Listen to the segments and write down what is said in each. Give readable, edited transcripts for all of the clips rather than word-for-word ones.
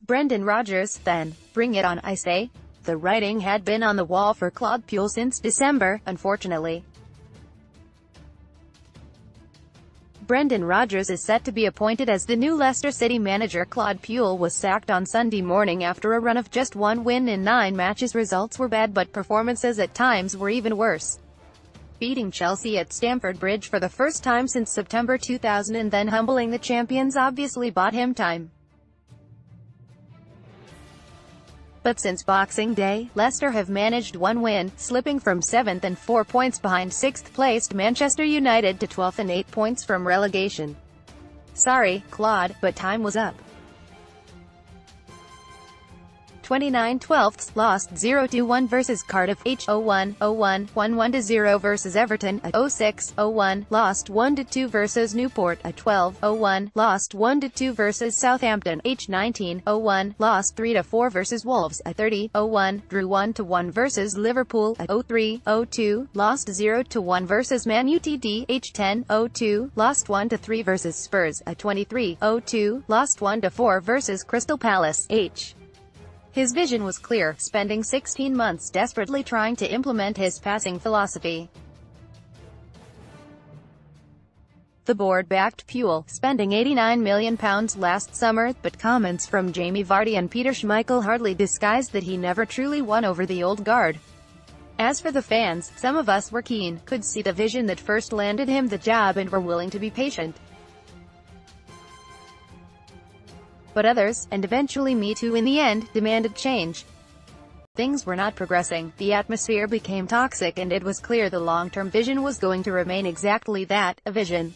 Brendan Rodgers, then. Bring it on, I say. The writing had been on the wall for Claude Puel since December, unfortunately. Brendan Rodgers is set to be appointed as the new Leicester City manager. Claude Puel was sacked on Sunday morning after a run of just one win in 9 matches. Results were bad, but performances at times were even worse. Beating Chelsea at Stamford Bridge for the first time since September 2000 and then humbling the champions obviously bought him time. But since Boxing Day, Leicester have managed one win, slipping from 7th and 4 points behind 6th-placed Manchester United to 12th and 8 points from relegation. Sorry, Claude, but time was up. 29 12ths, lost 0-1 versus Cardiff, 0-1, 0-1, 1-1-0 versus Everton, a 0-6, 0-1, lost 1-2 versus Newport, a 12, 0-1, lost 1-2 versus Southampton, H19, 0-1, lost 3-4 versus Wolves, a 30, 0-1, drew 1-1 versus Liverpool, a 0-3, 0-2, lost 0-1 versus ManUtd, H10, 0-2, lost 1-3 versus Spurs, a 23, 0-2, lost 1-4 versus Crystal Palace, H. His vision was clear, spending 16 months desperately trying to implement his passing philosophy. The board backed Puel, spending £89 million last summer, but comments from Jamie Vardy and Peter Schmeichel hardly disguised that he never truly won over the old guard. As for the fans, some of us were keen, could see the vision that first landed him the job and were willing to be patient. But others, and eventually me too in the end, demanded change. Things were not progressing, the atmosphere became toxic, and it was clear the long-term vision was going to remain exactly that, a vision.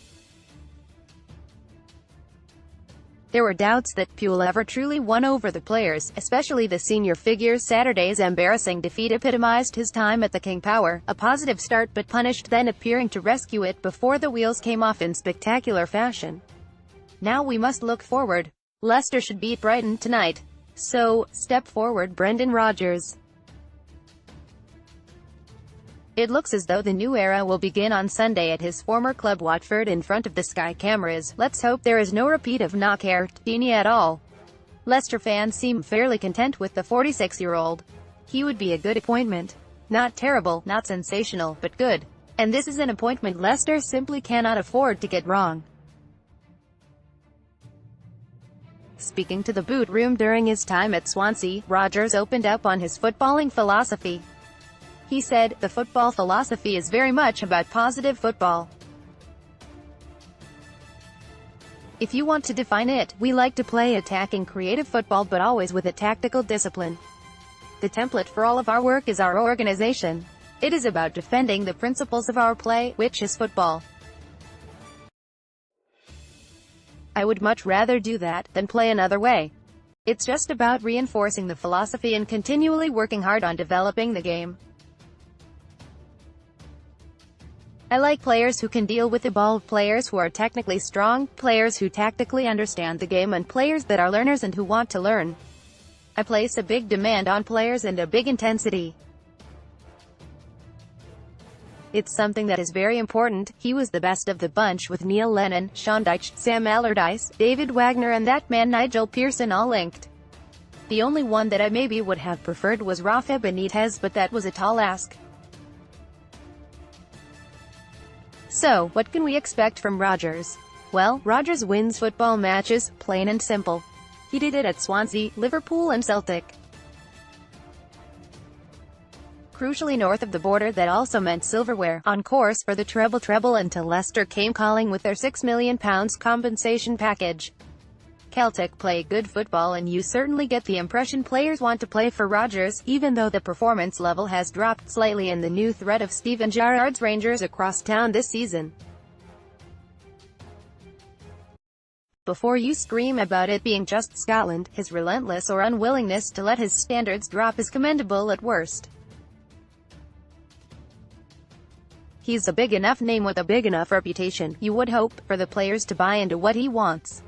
There were doubts that Puel ever truly won over the players, especially the senior figures. Saturday's embarrassing defeat epitomized his time at the King Power, a positive start but punished, then appearing to rescue it before the wheels came off in spectacular fashion. Now we must look forward. Leicester should beat Brighton tonight. So, step forward Brendan Rodgers. It looks as though the new era will begin on Sunday at his former club Watford in front of the Sky cameras. Let's hope there is no repeat of ManUtd at all. Leicester fans seem fairly content with the 46-year-old. He would be a good appointment. Not terrible, not sensational, but good. And this is an appointment Leicester simply cannot afford to get wrong. Speaking to the boot room during his time at Swansea, Rodgers opened up on his footballing philosophy. He said, "The football philosophy is very much about positive football. If you want to define it, we like to play attacking creative football but always with a tactical discipline. The template for all of our work is our organization. It is about defending the principles of our play, which is football. I would much rather do that, than play another way. It's just about reinforcing the philosophy and continually working hard on developing the game. I like players who can deal with the ball, players who are technically strong, players who tactically understand the game, and players that are learners and who want to learn. I place a big demand on players and a big intensity. It's something that is very important." He was the best of the bunch with Neil Lennon, Sean Dyche, Sam Allardyce, David Wagner and that man Nigel Pearson all linked. The only one that I maybe would have preferred was Rafa Benitez, but that was a tall ask. So, what can we expect from Rodgers? Well, Rodgers wins football matches, plain and simple. He did it at Swansea, Liverpool and Celtic. Crucially north of the border, that also meant silverware, on course for the treble until Leicester came calling with their £6 million compensation package. Celtic play good football and you certainly get the impression players want to play for Rodgers, even though the performance level has dropped slightly in the new threat of Steven Gerrard's Rangers across town this season. Before you scream about it being just Scotland, his relentless or unwillingness to let his standards drop is commendable at worst. He's a big enough name with a big enough reputation, you would hope, for the players to buy into what he wants.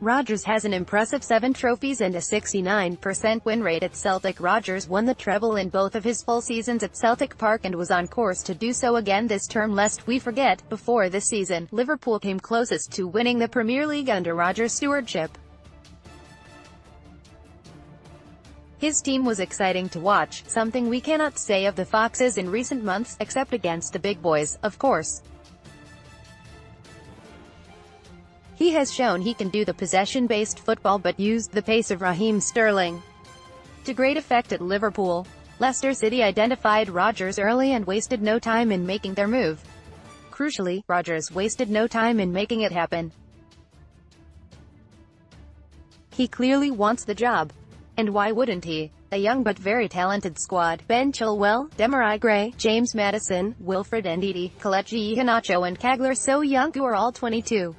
Rodgers has an impressive 7 trophies and a 69% win rate at Celtic. Rodgers won the treble in both of his full seasons at Celtic Park and was on course to do so again this term. Lest we forget, before this season, Liverpool came closest to winning the Premier League under Rodgers' stewardship. His team was exciting to watch, something we cannot say of the Foxes in recent months, except against the big boys, of course. He has shown he can do the possession-based football but used the pace of Raheem Sterling to great effect at Liverpool. Leicester City identified Rodgers early and wasted no time in making their move. Crucially, Rodgers wasted no time in making it happen. He clearly wants the job. And why wouldn't he? A young but very talented squad: Ben Chilwell, Demarai Gray, James Maddison, Wilfred Ndidi, Kelechi Iheanacho and Kagler So Young, who are all 22.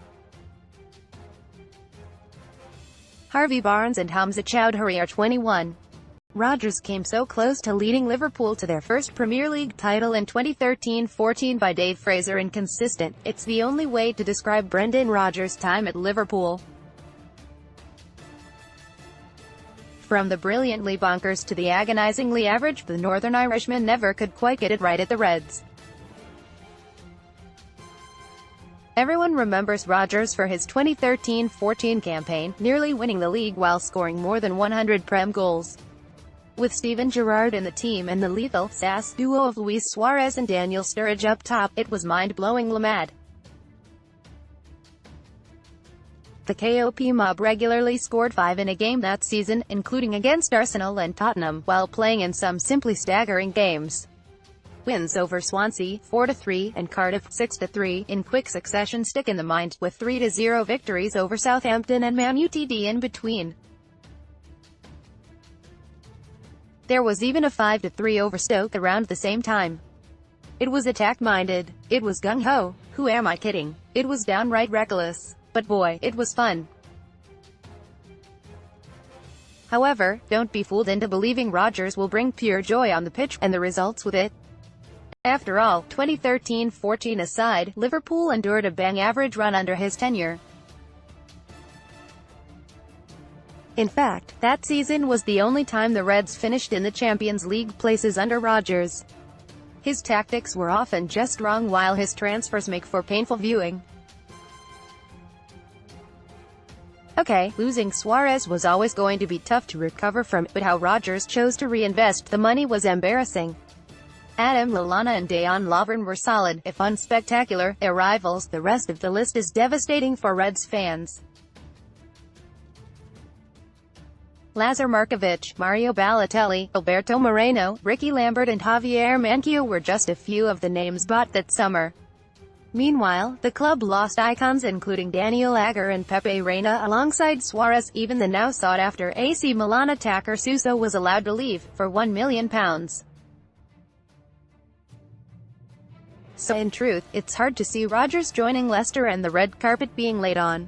Harvey Barnes and Hamza Chowdhury are 21. Rodgers came so close to leading Liverpool to their first Premier League title in 2013-14 by Dave Fraser. Inconsistent, it's the only way to describe Brendan Rodgers' time at Liverpool. From the brilliantly bonkers to the agonizingly average, the Northern Irishman never could quite get it right at the Reds. Everyone remembers Rodgers for his 2013-14 campaign, nearly winning the league while scoring more than 100 Prem goals. With Steven Gerrard in the team and the lethal sass duo of Luis Suarez and Daniel Sturridge up top, it was mind-blowingly mad. The KOP mob regularly scored 5 in a game that season, including against Arsenal and Tottenham, while playing in some simply staggering games. Wins over Swansea, 4-3, and Cardiff, 6-3, in quick succession stick in the mind, with 3-0 victories over Southampton and ManUtd in between. There was even a 5-3 over Stoke around the same time. It was attack-minded. It was gung-ho. Who am I kidding? It was downright reckless. But boy, it was fun. However, don't be fooled into believing Rodgers will bring pure joy on the pitch, and the results with it. After all, 2013-14 aside, Liverpool endured a bang-average run under his tenure. In fact, that season was the only time the Reds finished in the Champions League places under Rodgers. His tactics were often just wrong, while his transfers make for painful viewing. Okay, losing Suarez was always going to be tough to recover from, but how Rodgers chose to reinvest the money was embarrassing. Adam Lallana and Dejan Lovren were solid, if unspectacular, rivals. The rest of the list is devastating for Reds fans. Lazar Markovic, Mario Balotelli, Alberto Moreno, Ricky Lambert and Javier Manquillo were just a few of the names bought that summer. Meanwhile, the club lost icons including Daniel Agger and Pepe Reina alongside Suarez. Even the now sought-after AC Milan attacker Suso was allowed to leave, for £1 million. So in truth, it's hard to see Rodgers joining Leicester and the red carpet being laid on.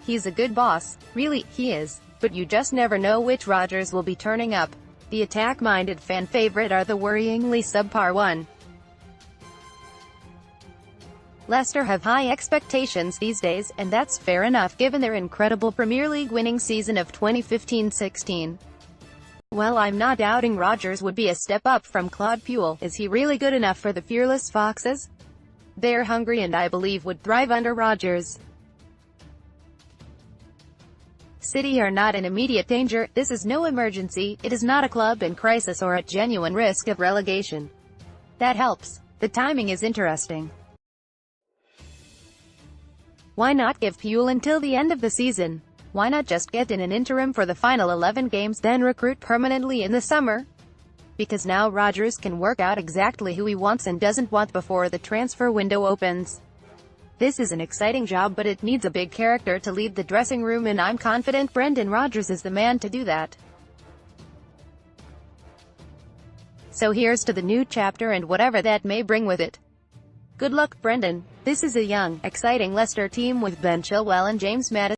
He's a good boss. Really, he is. But you just never know which Rodgers will be turning up. The attack-minded fan favorite are the worryingly subpar one. Leicester have high expectations these days, and that's fair enough given their incredible Premier League winning season of 2015-16. Well, I'm not doubting Rodgers would be a step up from Claude Puel. Is he really good enough for the fearless Foxes? They're hungry and I believe would thrive under Rodgers. City are not in immediate danger. This is no emergency. It is not a club in crisis or at genuine risk of relegation. That helps. The timing is interesting. Why not give Puel until the end of the season? Why not just get in an interim for the final 11 games, then recruit permanently in the summer? Because now Rodgers can work out exactly who he wants and doesn't want before the transfer window opens. This is an exciting job, but it needs a big character to lead the dressing room, and I'm confident Brendan Rodgers is the man to do that. So here's to the new chapter and whatever that may bring with it. Good luck, Brendan. This is a young, exciting Leicester team with Ben Chilwell and James Maddison.